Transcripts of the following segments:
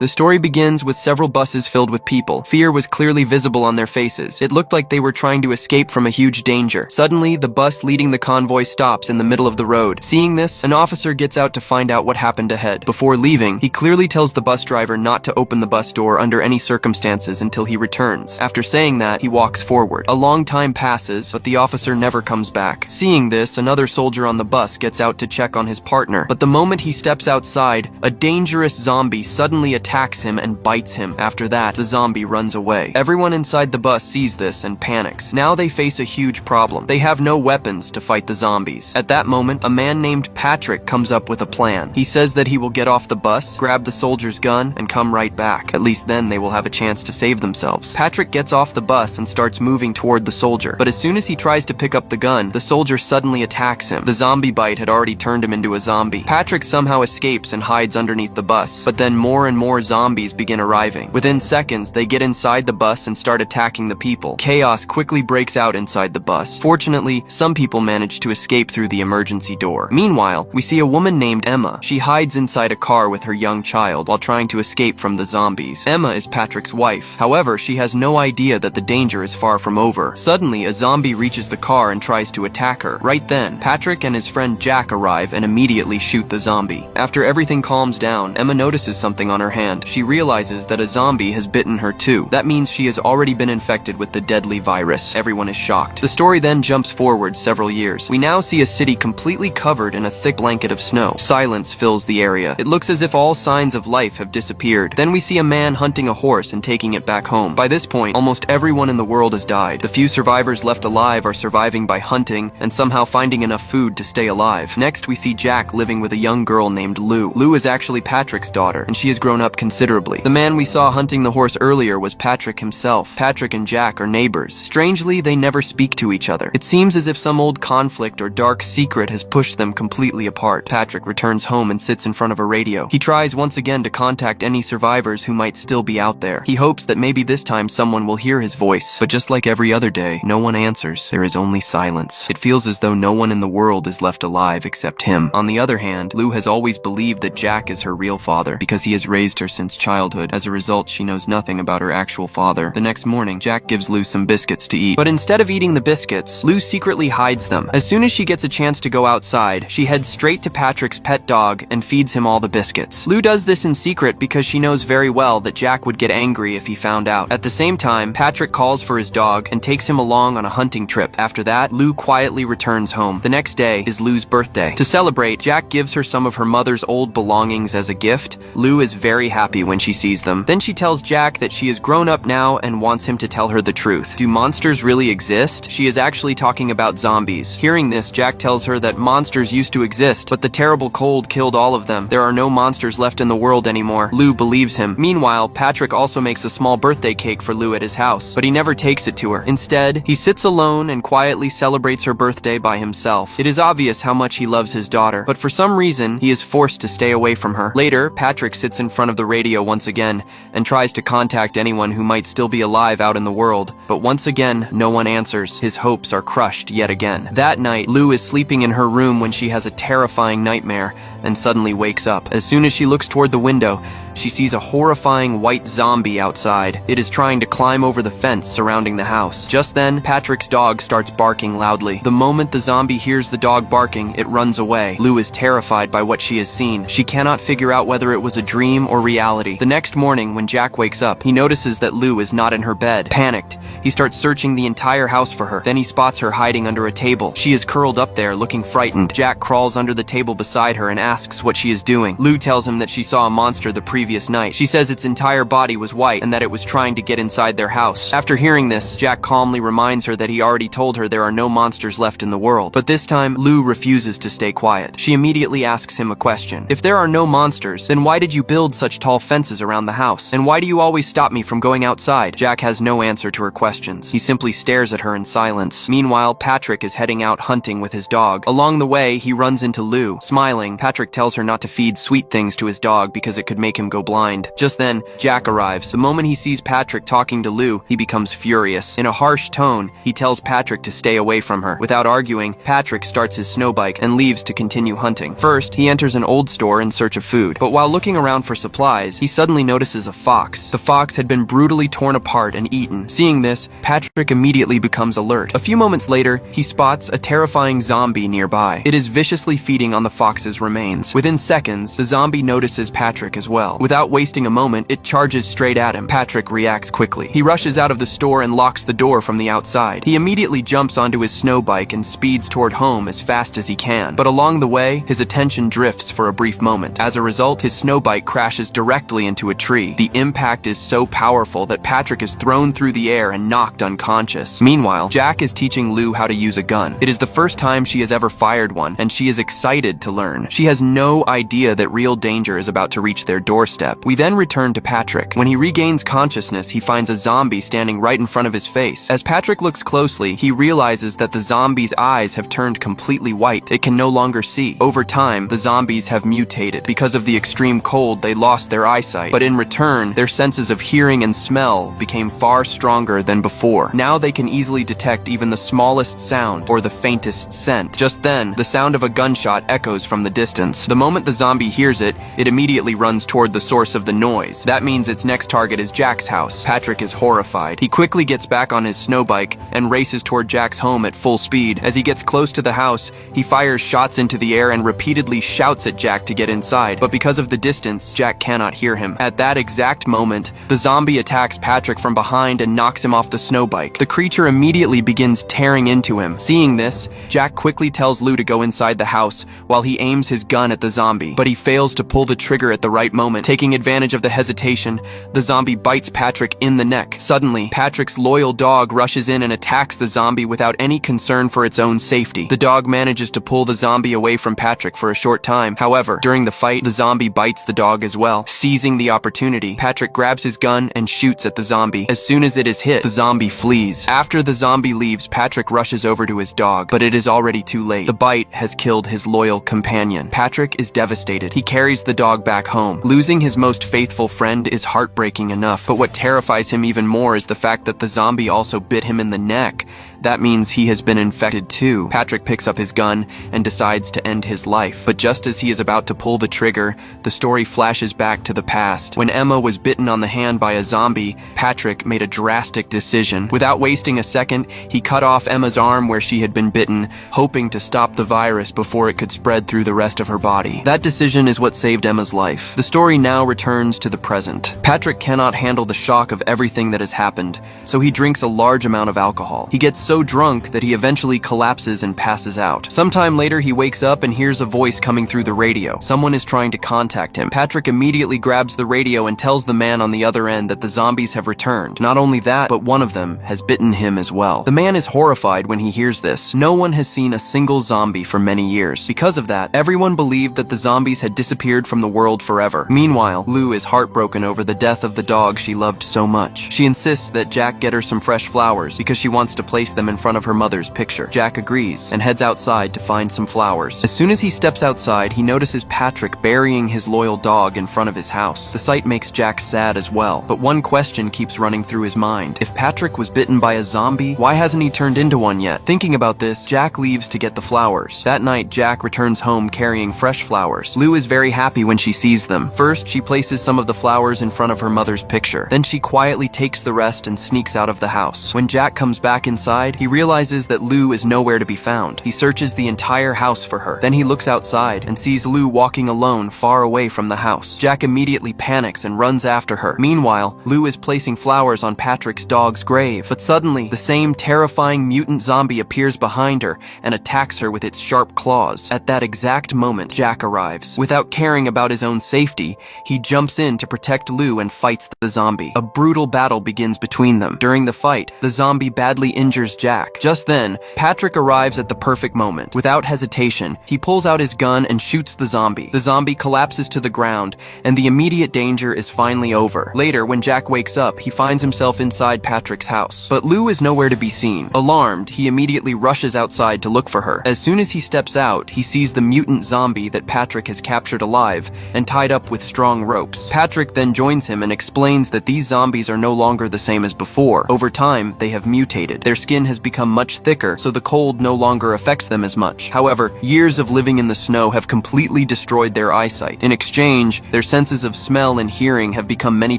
The story begins with several buses filled with people. Fear was clearly visible on their faces. It looked like they were trying to escape from a huge danger. Suddenly, the bus leading the convoy stops in the middle of the road. Seeing this, an officer gets out to find out what happened ahead. Before leaving, he clearly tells the bus driver not to open the bus door under any circumstances until he returns. After saying that, he walks forward. A long time passes, but the officer never comes back. Seeing this, another soldier on the bus gets out to check on his partner. But the moment he steps outside, a dangerous zombie suddenly attacks him and bites him. After that, the zombie runs away. Everyone inside the bus sees this and panics. Now they face a huge problem. They have no weapons to fight the zombies. At that moment, a man named Patrick comes up with a plan. He says that he will get off the bus, grab the soldier's gun, and come right back. At least then they will have a chance to save themselves. Patrick gets off the bus and starts moving toward the soldier. But as soon as he tries to pick up the gun, the soldier suddenly attacks him. The zombie bite had already turned him into a zombie. Patrick somehow escapes and hides underneath the bus. But then more and more zombies begin arriving. Within seconds, they get inside the bus and start attacking the people. Chaos quickly breaks out inside the bus. Fortunately, some people manage to escape through the emergency door. Meanwhile, we see a woman named Emma. She hides inside a car with her young child while trying to escape from the zombies. Emma is Patrick's wife. However, she has no idea that the danger is far from over. Suddenly, a zombie reaches the car and tries to attack her. Right then, Patrick and his friend Jack arrive and immediately shoot the zombie. After everything calms down, Emma notices something on her hand. She realizes that a zombie has bitten her too. That means she has already been infected with the deadly virus. Everyone is shocked. The story then jumps forward several years. We now see a city completely covered in a thick blanket of snow. Silence fills the area. It looks as if all signs of life have disappeared. Then we see a man hunting a horse and taking it back home. By this point, almost everyone in the world has died. The few survivors left alive are surviving by hunting and somehow finding enough food to stay alive. Next, we see Jack living with a young girl named Lou. Lou is actually Patrick's daughter, and she has grown up considerably. The man we saw hunting the horse earlier was Patrick himself. Patrick and Jack are neighbors. Strangely, they never speak to each other. It seems as if some old conflict or dark secret has pushed them completely apart. Patrick returns home and sits in front of a radio. He tries once again to contact any survivors who might still be out there. He hopes that maybe this time someone will hear his voice. But just like every other day, no one answers. There is only silence. It feels as though no one in the world is left alive except him. On the other hand, Lou has always believed that Jack is her real father because he has raised her since childhood. As a result, she knows nothing about her actual father. The next morning, Jack gives Lou some biscuits to eat. But instead of eating the biscuits, Lou secretly hides them. As soon as she gets a chance to go outside, she heads straight to Patrick's pet dog and feeds him all the biscuits. Lou does this in secret because she knows very well that Jack would get angry if he found out. At the same time, Patrick calls for his dog and takes him along on a hunting trip. After that, Lou quietly returns home. The next day is Lou's birthday. To celebrate, Jack gives her some of her mother's old belongings as a gift. Lou is very happy when she sees them. Then she tells Jack that she is grown up now and wants him to tell her the truth. Do monsters really exist? She is actually talking about zombies. Hearing this, Jack tells her that monsters used to exist, but the terrible cold killed all of them. There are no monsters left in the world anymore. Lou believes him. Meanwhile, Patrick also makes a small birthday cake for Lou at his house, but he never takes it to her. Instead, he sits alone and quietly celebrates her birthday by himself. It is obvious how much he loves his daughter, but for some reason, he is forced to stay away from her. Later, Patrick sits in front of the radio once again and tries to contact anyone who might still be alive out in the world. But once again, no one answers. His hopes are crushed yet again. That night, Lou is sleeping in her room when she has a terrifying nightmare and suddenly wakes up. As soon as she looks toward the window, she sees a horrifying white zombie outside. It is trying to climb over the fence surrounding the house. Just then, Patrick's dog starts barking loudly. The moment the zombie hears the dog barking, it runs away. Lou is terrified by what she has seen. She cannot figure out whether it was a dream or reality. The next morning, when Jack wakes up, he notices that Lou is not in her bed. Panicked, he starts searching the entire house for her. Then he spots her hiding under a table. She is curled up there, looking frightened. Jack crawls under the table beside her and asks what she is doing. Lou tells him that she saw a monster the previous night. She says its entire body was white and that it was trying to get inside their house. After hearing this, Jack calmly reminds her that he already told her there are no monsters left in the world. But this time, Lou refuses to stay quiet. She immediately asks him a question. If there are no monsters, then why did you build such tall fences around the house? And why do you always stop me from going outside? Jack has no answer to her questions. He simply stares at her in silence. Meanwhile, Patrick is heading out hunting with his dog. Along the way, he runs into Lou. Smiling, Patrick Patrick tells her not to feed sweet things to his dog because it could make him go blind. Just then, Jack arrives. The moment he sees Patrick talking to Lou, he becomes furious. In a harsh tone, he tells Patrick to stay away from her. Without arguing, Patrick starts his snowbike and leaves to continue hunting. First, he enters an old store in search of food, but while looking around for supplies, he suddenly notices a fox. The fox had been brutally torn apart and eaten. Seeing this, Patrick immediately becomes alert. A few moments later, he spots a terrifying zombie nearby. It is viciously feeding on the fox's remains. Within seconds, the zombie notices Patrick as well. Without wasting a moment, it charges straight at him. Patrick reacts quickly. He rushes out of the store and locks the door from the outside. He immediately jumps onto his snow bike and speeds toward home as fast as he can. But along the way, his attention drifts for a brief moment. As a result, his snow bike crashes directly into a tree. The impact is so powerful that Patrick is thrown through the air and knocked unconscious. Meanwhile, Jack is teaching Lou how to use a gun. It is the first time she has ever fired one, and she is excited to learn. She has no idea that real danger is about to reach their doorstep. We then return to Patrick. When he regains consciousness, he finds a zombie standing right in front of his face. As Patrick looks closely, he realizes that the zombie's eyes have turned completely white. It can no longer see. Over time, the zombies have mutated. Because of the extreme cold, they lost their eyesight, but in return, their senses of hearing and smell became far stronger than before. Now they can easily detect even the smallest sound or the faintest scent. Just then, the sound of a gunshot echoes from the distance. The moment the zombie hears it, it immediately runs toward the source of the noise. That means its next target is Jack's house. Patrick is horrified. He quickly gets back on his snow bike and races toward Jack's home at full speed. As he gets close to the house, he fires shots into the air and repeatedly shouts at Jack to get inside. But because of the distance, Jack cannot hear him. At that exact moment, the zombie attacks Patrick from behind and knocks him off the snow bike. The creature immediately begins tearing into him. Seeing this, Jack quickly tells Lou to go inside the house while he aims his gun at the zombie. But he fails to pull the trigger at the right moment. Taking advantage of the hesitation, the zombie bites Patrick in the neck. Suddenly, Patrick's loyal dog rushes in and attacks the zombie without any concern for its own safety. The dog manages to pull the zombie away from Patrick for a short time. However, during the fight, the zombie bites the dog as well. Seizing the opportunity, Patrick grabs his gun and shoots at the zombie. As soon as it is hit, the zombie flees. After the zombie leaves, Patrick rushes over to his dog, but it is already too late. The bite has killed his loyal companion. Patrick is devastated. He carries the dog back home. Losing his most faithful friend is heartbreaking enough, but what terrifies him even more is the fact that the zombie also bit him in the neck. That means he has been infected too. Patrick picks up his gun and decides to end his life. But just as he is about to pull the trigger, the story flashes back to the past. When Emma was bitten on the hand by a zombie, Patrick made a drastic decision. Without wasting a second, he cut off Emma's arm where she had been bitten, hoping to stop the virus before it could spread through the rest of her body. That decision is what saved Emma's life. The story now returns to the present. Patrick cannot handle the shock of everything that has happened, so he drinks a large amount of alcohol. He gets so drunk that he eventually collapses and passes out. Sometime later, he wakes up and hears a voice coming through the radio. Someone is trying to contact him. Patrick immediately grabs the radio and tells the man on the other end that the zombies have returned. Not only that, but one of them has bitten him as well. The man is horrified when he hears this. No one has seen a single zombie for many years. Because of that, everyone believed that the zombies had disappeared from the world forever. Meanwhile, Lou is heartbroken over the death of the dog she loved so much. She insists that Jack get her some fresh flowers because she wants to place them in front of her mother's picture. Jack agrees and heads outside to find some flowers. As soon as he steps outside, he notices Patrick burying his loyal dog in front of his house. The sight makes Jack sad as well, but one question keeps running through his mind. If Patrick was bitten by a zombie, why hasn't he turned into one yet? Thinking about this, Jack leaves to get the flowers. That night, Jack returns home carrying fresh flowers. Lou is very happy when she sees them. First, she places some of the flowers in front of her mother's picture. Then she quietly takes the rest and sneaks out of the house. When Jack comes back inside, he realizes that Lou is nowhere to be found. He searches the entire house for her. Then he looks outside and sees Lou walking alone far away from the house. Jack immediately panics and runs after her. Meanwhile, Lou is placing flowers on Patrick's dog's grave. But suddenly, the same terrifying mutant zombie appears behind her and attacks her with its sharp claws. At that exact moment, Jack arrives. Without caring about his own safety, he jumps in to protect Lou and fights the zombie. A brutal battle begins between them. During the fight, the zombie badly injures Jack. Just then, Patrick arrives at the perfect moment. Without hesitation, he pulls out his gun and shoots the zombie. The zombie collapses to the ground, and the immediate danger is finally over. Later, when Jack wakes up, he finds himself inside Patrick's house. But Lou is nowhere to be seen. Alarmed, he immediately rushes outside to look for her. As soon as he steps out, he sees the mutant zombie that Patrick has captured alive and tied up with strong ropes. Patrick then joins him and explains that these zombies are no longer the same as before. Over time, they have mutated. Their skin has become much thicker, so the cold no longer affects them as much. However, years of living in the snow have completely destroyed their eyesight. In exchange, their senses of smell and hearing have become many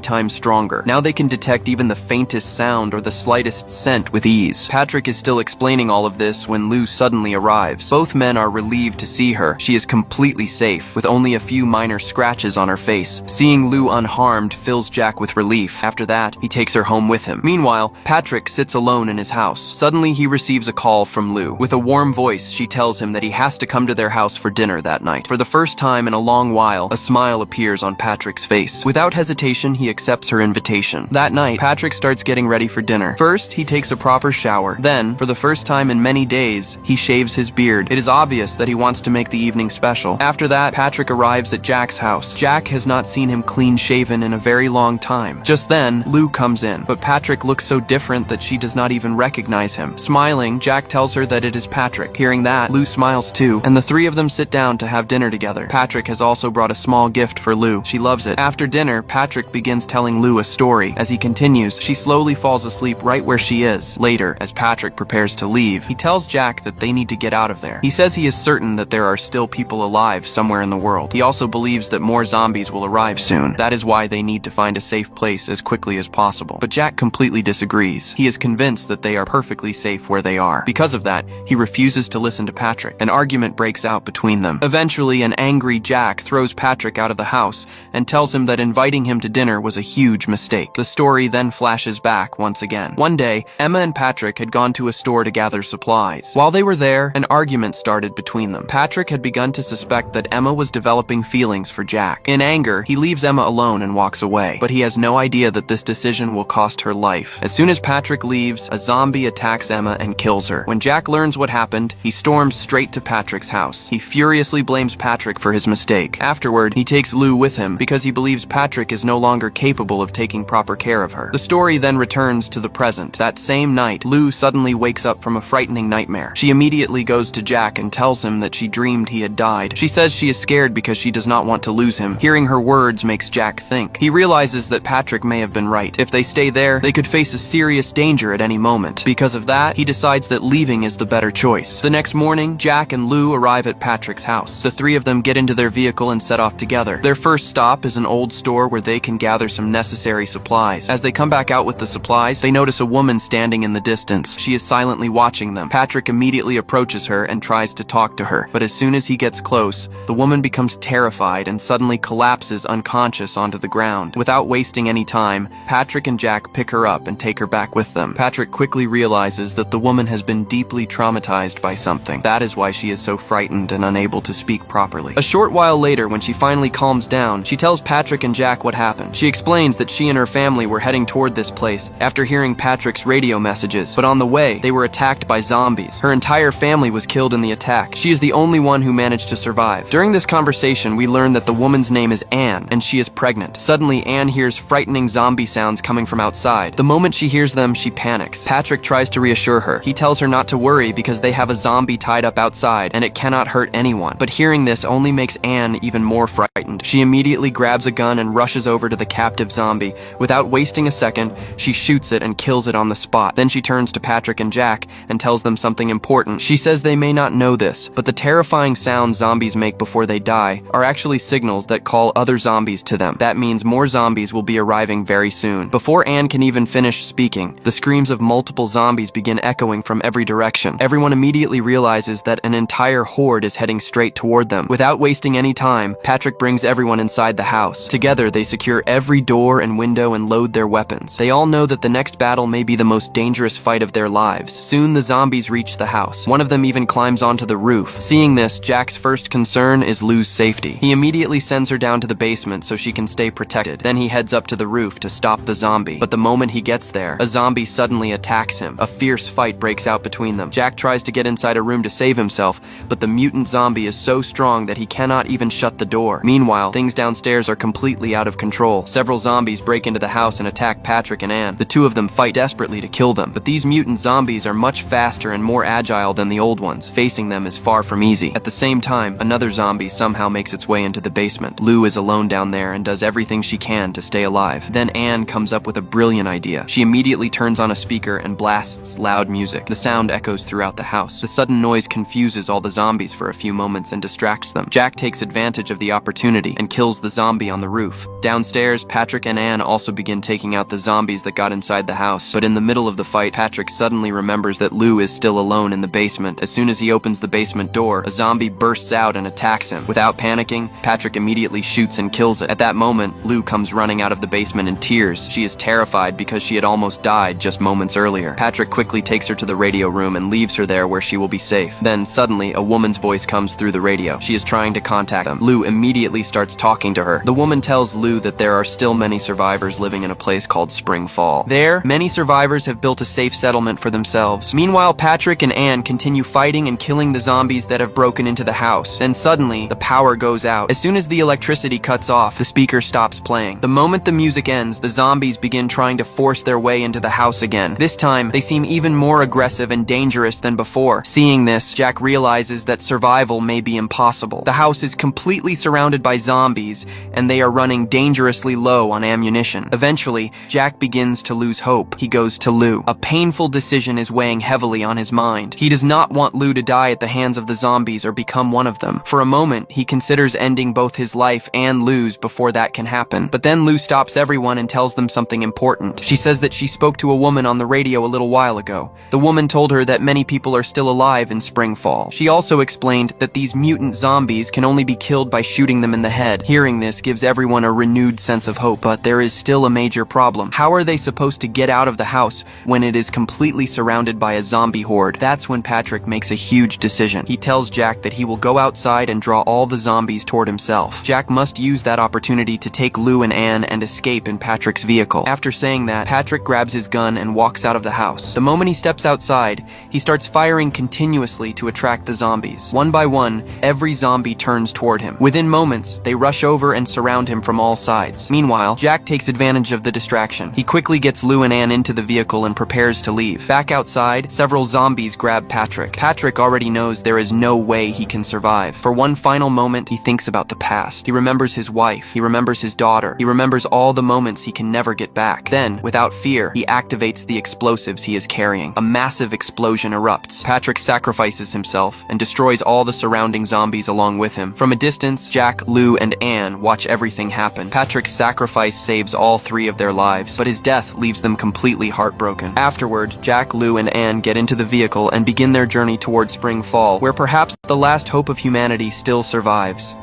times stronger. Now they can detect even the faintest sound or the slightest scent with ease. Patrick is still explaining all of this when Lou suddenly arrives. Both men are relieved to see her. She is completely safe, with only a few minor scratches on her face. Seeing Lou unharmed fills Jack with relief. After that, he takes her home with him. Meanwhile, Patrick sits alone in his house. Suddenly, he receives a call from Lou. With a warm voice, she tells him that he has to come to their house for dinner that night. For the first time in a long while, a smile appears on Patrick's face. Without hesitation, he accepts her invitation. That night, Patrick starts getting ready for dinner. First, he takes a proper shower. Then, for the first time in many days, he shaves his beard. It is obvious that he wants to make the evening special. After that, Patrick arrives at Jack's house. Jack has not seen him clean-shaven in a very long time. Just then, Lou comes in, but Patrick looks so different that she does not even recognize him. Smiling, Jack tells her that it is Patrick. Hearing that, Lou smiles too, and the three of them sit down to have dinner together. Patrick has also brought a small gift for Lou. She loves it. After dinner, Patrick begins telling Lou a story. As he continues, she slowly falls asleep right where she is. Later, as Patrick prepares to leave, he tells Jack that they need to get out of there. He says he is certain that there are still people alive somewhere in the world. He also believes that more zombies will arrive soon. That is why they need to find a safe place as quickly as possible. But Jack completely disagrees. He is convinced that they are perfectly safe where they are. Because of that, he refuses to listen to Patrick. An argument breaks out between them. Eventually, an angry Jack throws Patrick out of the house and tells him that inviting him to dinner was a huge mistake. The story then flashes back once again. One day, Emma and Patrick had gone to a store to gather supplies. While they were there, an argument started between them. Patrick had begun to suspect that Emma was developing feelings for Jack. In anger, he leaves Emma alone and walks away, but he has no idea that this decision will cost her life. As soon as Patrick leaves, a zombie attacks Emma and kills her. When Jack learns what happened, he storms straight to Patrick's house. He furiously blames Patrick for his mistake. Afterward, he takes Lou with him because he believes Patrick is no longer capable of taking proper care of her. The story then returns to the present. That same night, Lou suddenly wakes up from a frightening nightmare. She immediately goes to Jack and tells him that she dreamed he had died. She says she is scared because she does not want to lose him. Hearing her words makes Jack think. He realizes that Patrick may have been right. If they stay there, they could face a serious danger at any moment. Because of that, he decides that leaving is the better choice. The next morning, Jack and Lou arrive at Patrick's house. The three of them get into their vehicle and set off together. Their first stop is an old store where they can gather some necessary supplies. As they come back out with the supplies, they notice a woman standing in the distance. She is silently watching them. Patrick immediately approaches her and tries to talk to her, but as soon as he gets close, the woman becomes terrified and suddenly collapses unconscious onto the ground. Without wasting any time, Patrick and Jack pick her up and take her back with them. Patrick quickly realizes that the woman has been deeply traumatized by something. That is why she is so frightened and unable to speak properly. A short while later, when she finally calms down, she tells Patrick and Jack what happened. She explains that she and her family were heading toward this place after hearing Patrick's radio messages, but on the way, they were attacked by zombies. Her entire family was killed in the attack. She is the only one who managed to survive. During this conversation, we learn that the woman's name is Anne, and she is pregnant. Suddenly, Anne hears frightening zombie sounds coming from outside. The moment she hears them, she panics. Patrick tries to reassure her. He tells her not to worry because they have a zombie tied up outside, and it cannot hurt anyone. But hearing this only makes Anne even more frightened. She immediately grabs a gun and rushes over to the captive zombie. Without wasting a second, she shoots it and kills it on the spot. Then she turns to Patrick and Jack and tells them something important. She says they may not know this, but the terrifying sounds zombies make before they die are actually signals that call other zombies to them. That means more zombies will be arriving very soon. Before Anne can even finish speaking, the screams of multiple zombies begin echoing from every direction. Everyone immediately realizes that an entire horde is heading straight toward them. Without wasting any time, Patrick brings everyone inside the house. Together, they secure every door and window and load their weapons. They all know that the next battle may be the most dangerous fight of their lives. Soon, the zombies reach the house. One of them even climbs onto the roof. Seeing this, Jack's first concern is Lou's safety. He immediately sends her down to the basement so she can stay protected. Then he heads up to the roof to stop the zombie. But the moment he gets there, a zombie suddenly attacks him. A fierce fight breaks out between them. Jack tries to get inside a room to save himself, but the mutant zombie is so strong that he cannot even shut the door. Meanwhile, things downstairs are completely out of control. Several zombies break into the house and attack Patrick and Anne. The two of them fight desperately to kill them, but these mutant zombies are much faster and more agile than the old ones. Facing them is far from easy. At the same time, another zombie somehow makes its way into the basement. Lou is alone down there and does everything she can to stay alive. Then Anne comes up with a brilliant idea. She immediately turns on a speaker and blasts loud music. The sound echoes throughout the house. The sudden noise confuses all the zombies for a few moments and distracts them. Jack takes advantage of the opportunity and kills the zombie on the roof. Downstairs, Patrick and Anne also begin taking out the zombies that got inside the house. But in the middle of the fight, Patrick suddenly remembers that Lou is still alone in the basement. As soon as he opens the basement door, a zombie bursts out and attacks him. Without panicking, Patrick immediately shoots and kills it. At that moment, Lou comes running out of the basement in tears. She is terrified because she had almost died just moments earlier. Patrick quickly takes her to the radio room and leaves her there where she will be safe. Then suddenly, a woman's voice comes through the radio. She is trying to contact them. Lou immediately starts talking to her. The woman tells Lou that there are still many survivors living in a place called Spring Fall. There, many survivors have built a safe settlement for themselves. Meanwhile, Patrick and Anne continue fighting and killing the zombies that have broken into the house. Then suddenly, the power goes out. As soon as the electricity cuts off, the speaker stops playing. The moment the music ends, the zombies begin trying to force their way into the house again. This time, they seem even more aggressive and dangerous than before. Seeing this, Jack realizes that survival may be impossible. The house is completely surrounded by zombies, and they are running dangerously low on ammunition. Eventually, Jack begins to lose hope. He goes to Lou. A painful decision is weighing heavily on his mind. He does not want Lou to die at the hands of the zombies or become one of them. For a moment, he considers ending both his life and Lou's before that can happen. But then Lou stops everyone and tells them something important. She says that she spoke to a woman on the radio a little while ago. The woman told her that many people are still alive in Spring Fall. She also explained that these mutant zombies can only be killed by shooting them in the head. Hearing this gives everyone a renewed sense of hope, but there is still a major problem. How are they supposed to get out of the house when it is completely surrounded by a zombie horde? That's when Patrick makes a huge decision. He tells Jack that he will go outside and draw all the zombies toward himself. Jack must use that opportunity to take Lou and Anne and escape in Patrick's vehicle. After saying that, Patrick grabs his gun and walks out of the house. The moment he steps outside, he starts firing continuously to attract the zombies. One by one, every zombie turns toward him. Within moments, they rush over and surround him from all sides. Meanwhile, Jack takes advantage of the distraction. He quickly gets Lou and Anne into the vehicle and prepares to leave. Back outside, several zombies grab Patrick. Patrick already knows there is no way he can survive. For one final moment, he thinks about the past. He remembers his wife. He remembers his daughter. He remembers all the moments he can never get back. Then, without fear, he activates the explosives he is carrying. A massive explosion erupts. Patrick sacrifices himself and destroys all the surrounding zombies along with him. From a distance, Jack, Lou, and Anne watch everything happen. Patrick's sacrifice saves all three of their lives, but his death leaves them completely heartbroken. Afterward, Jack, Lou, and Anne get into the vehicle and begin their journey toward Spring Fall, where perhaps the last hope of humanity still survives.